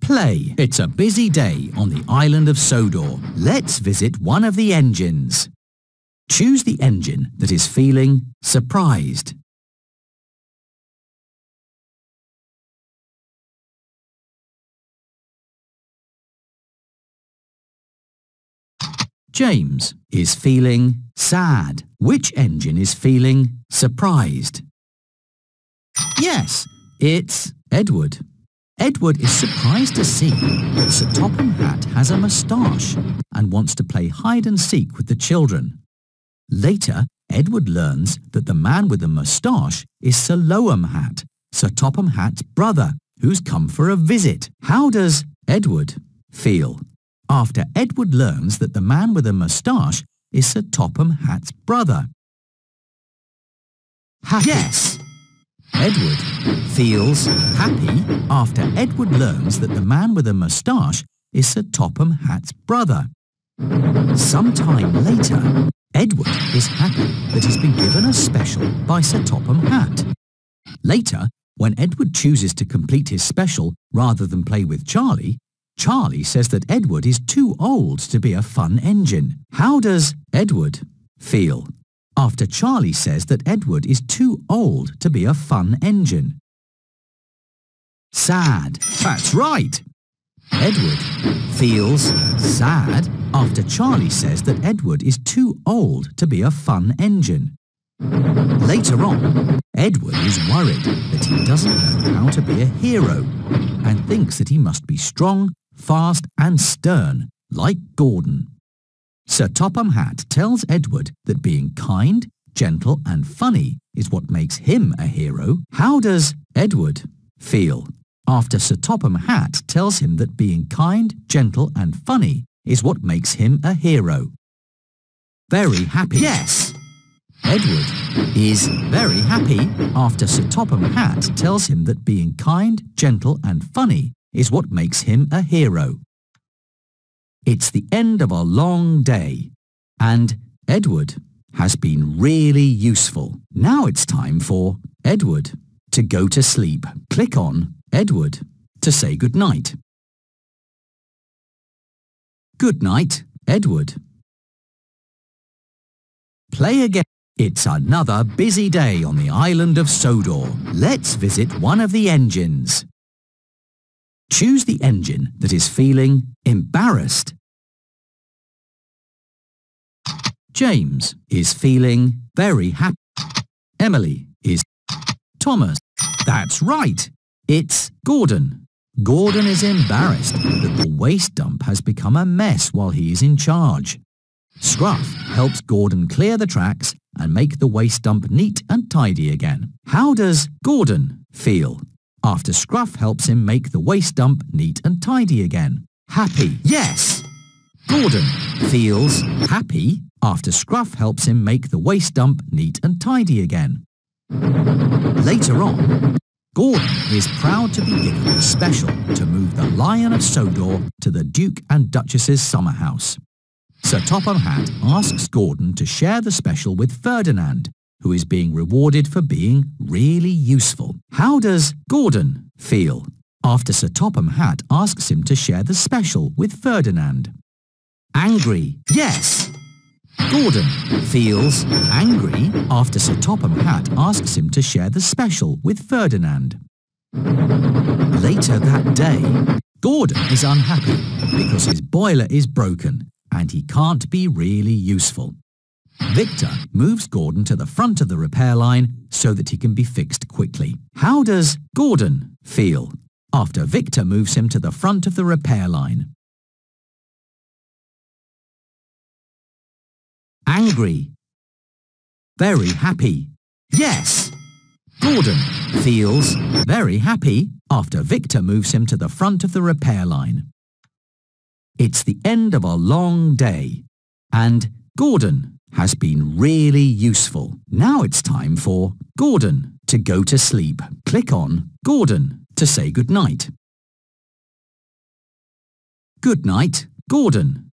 Play. It's a busy day on the island of Sodor. Let's visit one of the engines. Choose the engine that is feeling surprised. James is feeling sad. Which engine is feeling surprised? Yes, it's Edward. Edward is surprised to see that Sir Topham Hatt has a moustache and wants to play hide and seek with the children. Later, Edward learns that the man with the moustache is Sir Lowam Hatt, Sir Topham Hatt's brother, who's come for a visit. How does Edward feel after Edward learns that the man with the moustache is Sir Topham Hatt's brother? Happy. Yes! Edward feels happy after Edward learns that the man with the moustache is Sir Topham Hatt's brother. Sometime later, Edward is happy that he's been given a special by Sir Topham Hatt. Later, when Edward chooses to complete his special rather than play with Charlie, Charlie says that Edward is too old to be a fun engine. How does Edward feel after Charlie says that Edward is too old to be a fun engine? Sad. That's right. Edward feels sad after Charlie says that Edward is too old to be a fun engine. Later on, Edward is worried that he doesn't know how to be a hero and thinks that he must be strong, fast and stern, like Gordon. Sir Topham Hatt tells Edward that being kind, gentle and funny is what makes him a hero. How does Edward feel after Sir Topham Hatt tells him that being kind, gentle and funny is what makes him a hero? Very happy. Yes! Edward is very happy after Sir Topham Hatt tells him that being kind, gentle and funny is what makes him a hero. It's the end of a long day, and Edward has been really useful. Now it's time for Edward to go to sleep. Click on Edward to say goodnight. Good night, Edward. Play again. It's another busy day on the island of Sodor. Let's visit one of the engines. Choose the engine that is feeling embarrassed. James is feeling very happy. Emily is Thomas. That's right. It's Gordon. Gordon is embarrassed that the waste dump has become a mess while he is in charge. Scruff helps Gordon clear the tracks and make the waste dump neat and tidy again. How does Gordon feel after Scruff helps him make the waste dump neat and tidy again? Happy. Yes! Gordon feels happy after Scruff helps him make the waste dump neat and tidy again. Later on, Gordon is proud to be given a special to move the Lion of Sodor to the Duke and Duchess's summer house. Sir Topham Hatt asks Gordon to share the special with Ferdinand, who is being rewarded for being really useful. How does Gordon feel after Sir Topham Hatt asks him to share the special with Ferdinand? Angry. Yes! Gordon feels angry after Sir Topham Hatt asks him to share the special with Ferdinand. Later that day, Gordon is unhappy because his boiler is broken and he can't be really useful. Victor moves Gordon to the front of the repair line so that he can be fixed quickly. How does Gordon feel after Victor moves him to the front of the repair line? Angry. Very happy. Yes! Gordon feels very happy after Victor moves him to the front of the repair line. It's the end of a long day, and Gordon has been really useful. Now it's time for Gordon to go to sleep. Click on Gordon to say goodnight. Good night, Gordon.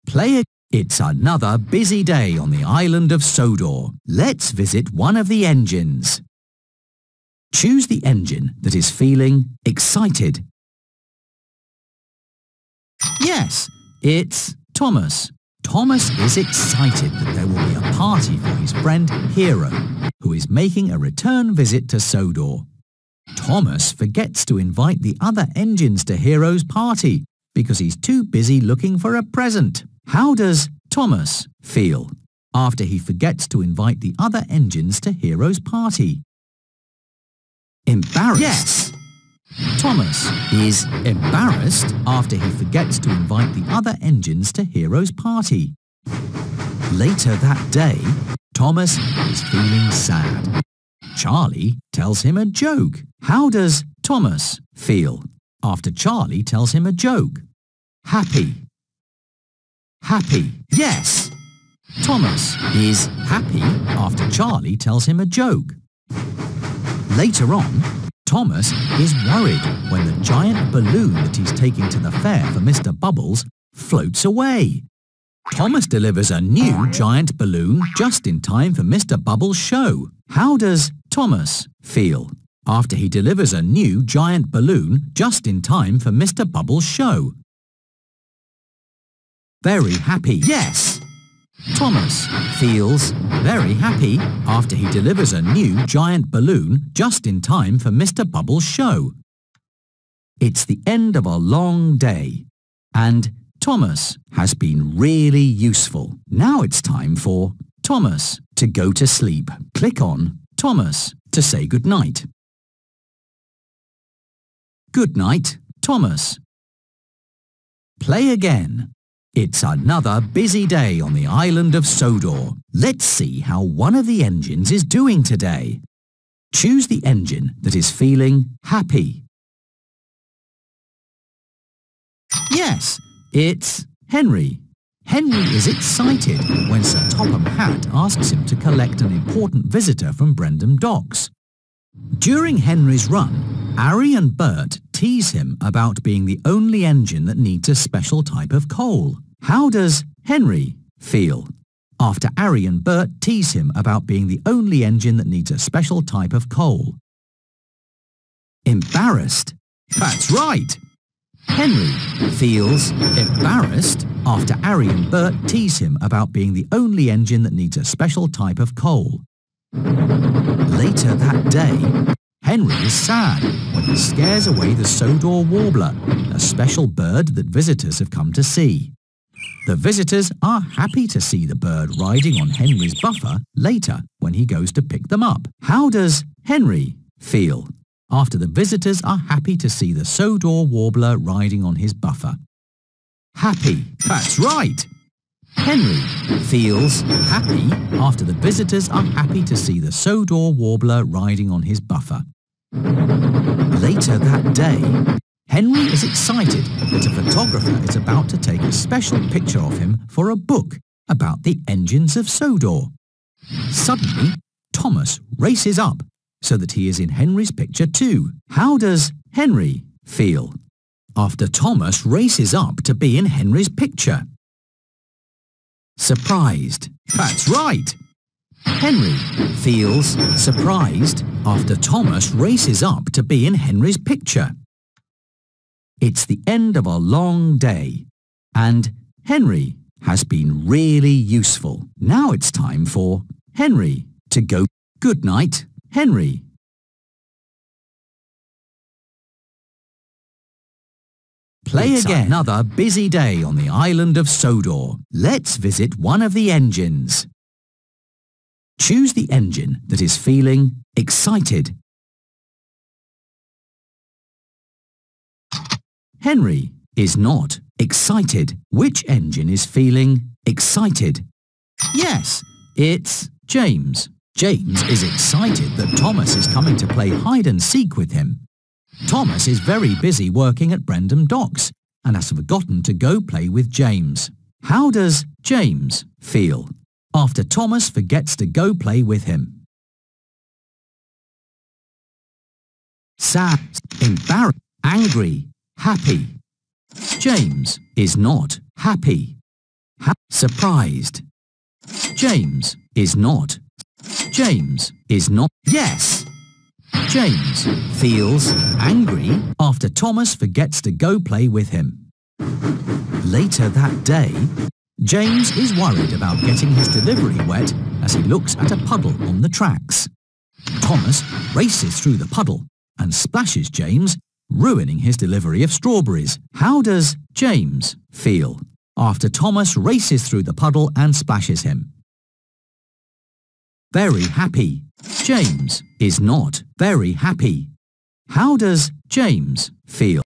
Play. It's another busy day on the island of Sodor. Let's visit one of the engines. Choose the engine that is feeling excited. Yes, it's Thomas. Thomas is excited that there will be a party for his friend Hero, who is making a return visit to Sodor. Thomas forgets to invite the other engines to Hero's party because he's too busy looking for a present. How does Thomas feel after he forgets to invite the other engines to Hero's party? Embarrassed. Yes! Thomas is embarrassed after he forgets to invite the other engines to Hero's party. Later that day, Thomas is feeling sad. Charlie tells him a joke. How does Thomas feel after Charlie tells him a joke? Happy. Happy. Yes! Thomas is happy after Charlie tells him a joke. Later on, Thomas is worried when the giant balloon that he's taking to the fair for Mr. Bubbles floats away. Thomas delivers a new giant balloon just in time for Mr. Bubbles' show. How does Thomas feel after he delivers a new giant balloon just in time for Mr. Bubbles' show? Very happy. Yes! Thomas feels very happy after he delivers a new giant balloon just in time for Mr. Bubbles' show. It's the end of a long day, and Thomas has been really useful. Now it's time for Thomas to go to sleep. Click on Thomas to say goodnight. Good night, Thomas. Play again. It's another busy day on the island of Sodor. Let's see how one of the engines is doing today. Choose the engine that is feeling happy. Yes, it's Henry. Henry is excited when Sir Topham Hatt asks him to collect an important visitor from Brendam Docks. During Henry's run, Harry and Bert tease him about being the only engine that needs a special type of coal. How does Henry feel after Harry and Bert tease him about being the only engine that needs a special type of coal? Embarrassed. That's right. Henry feels embarrassed after Harry and Bert tease him about being the only engine that needs a special type of coal. Later that day, Henry is sad when he scares away the Sodor warbler, a special bird that visitors have come to see. The visitors are happy to see the bird riding on Henry's buffer later when he goes to pick them up. How does Henry feel after the visitors are happy to see the Sodor warbler riding on his buffer? Happy. That's right. Henry feels happy after the visitors are happy to see the Sodor warbler riding on his buffer. Later that day, Henry is excited that a photographer is about to take a special picture of him for a book about the engines of Sodor. Suddenly, Thomas races up so that he is in Henry's picture too. How does Henry feel after Thomas races up to be in Henry's picture? Surprised. That's right. Henry feels surprised after Thomas races up to be in Henry's picture. It's the end of a long day, and Henry has been really useful. Now it's time for Henry to go. Good night, Henry. Play again. Another busy day on the island of Sodor. Let's visit one of the engines. Choose the engine that is feeling excited. Henry is not excited. Which engine is feeling excited? Yes, it's James. James is excited that Thomas is coming to play hide and seek with him. Thomas is very busy working at Brendam Docks and has forgotten to go play with James. How does James feel after Thomas forgets to go play with him? Sad, embarrassed, angry, happy. James is not happy. Surprised. James is not. James is not. Yes! James feels angry after Thomas forgets to go play with him. Later that day, James is worried about getting his delivery wet as he looks at a puddle on the tracks. Thomas races through the puddle and splashes James, ruining his delivery of strawberries. How does James feel after Thomas races through the puddle and splashes him? Very happy. James is not very happy. How does James feel?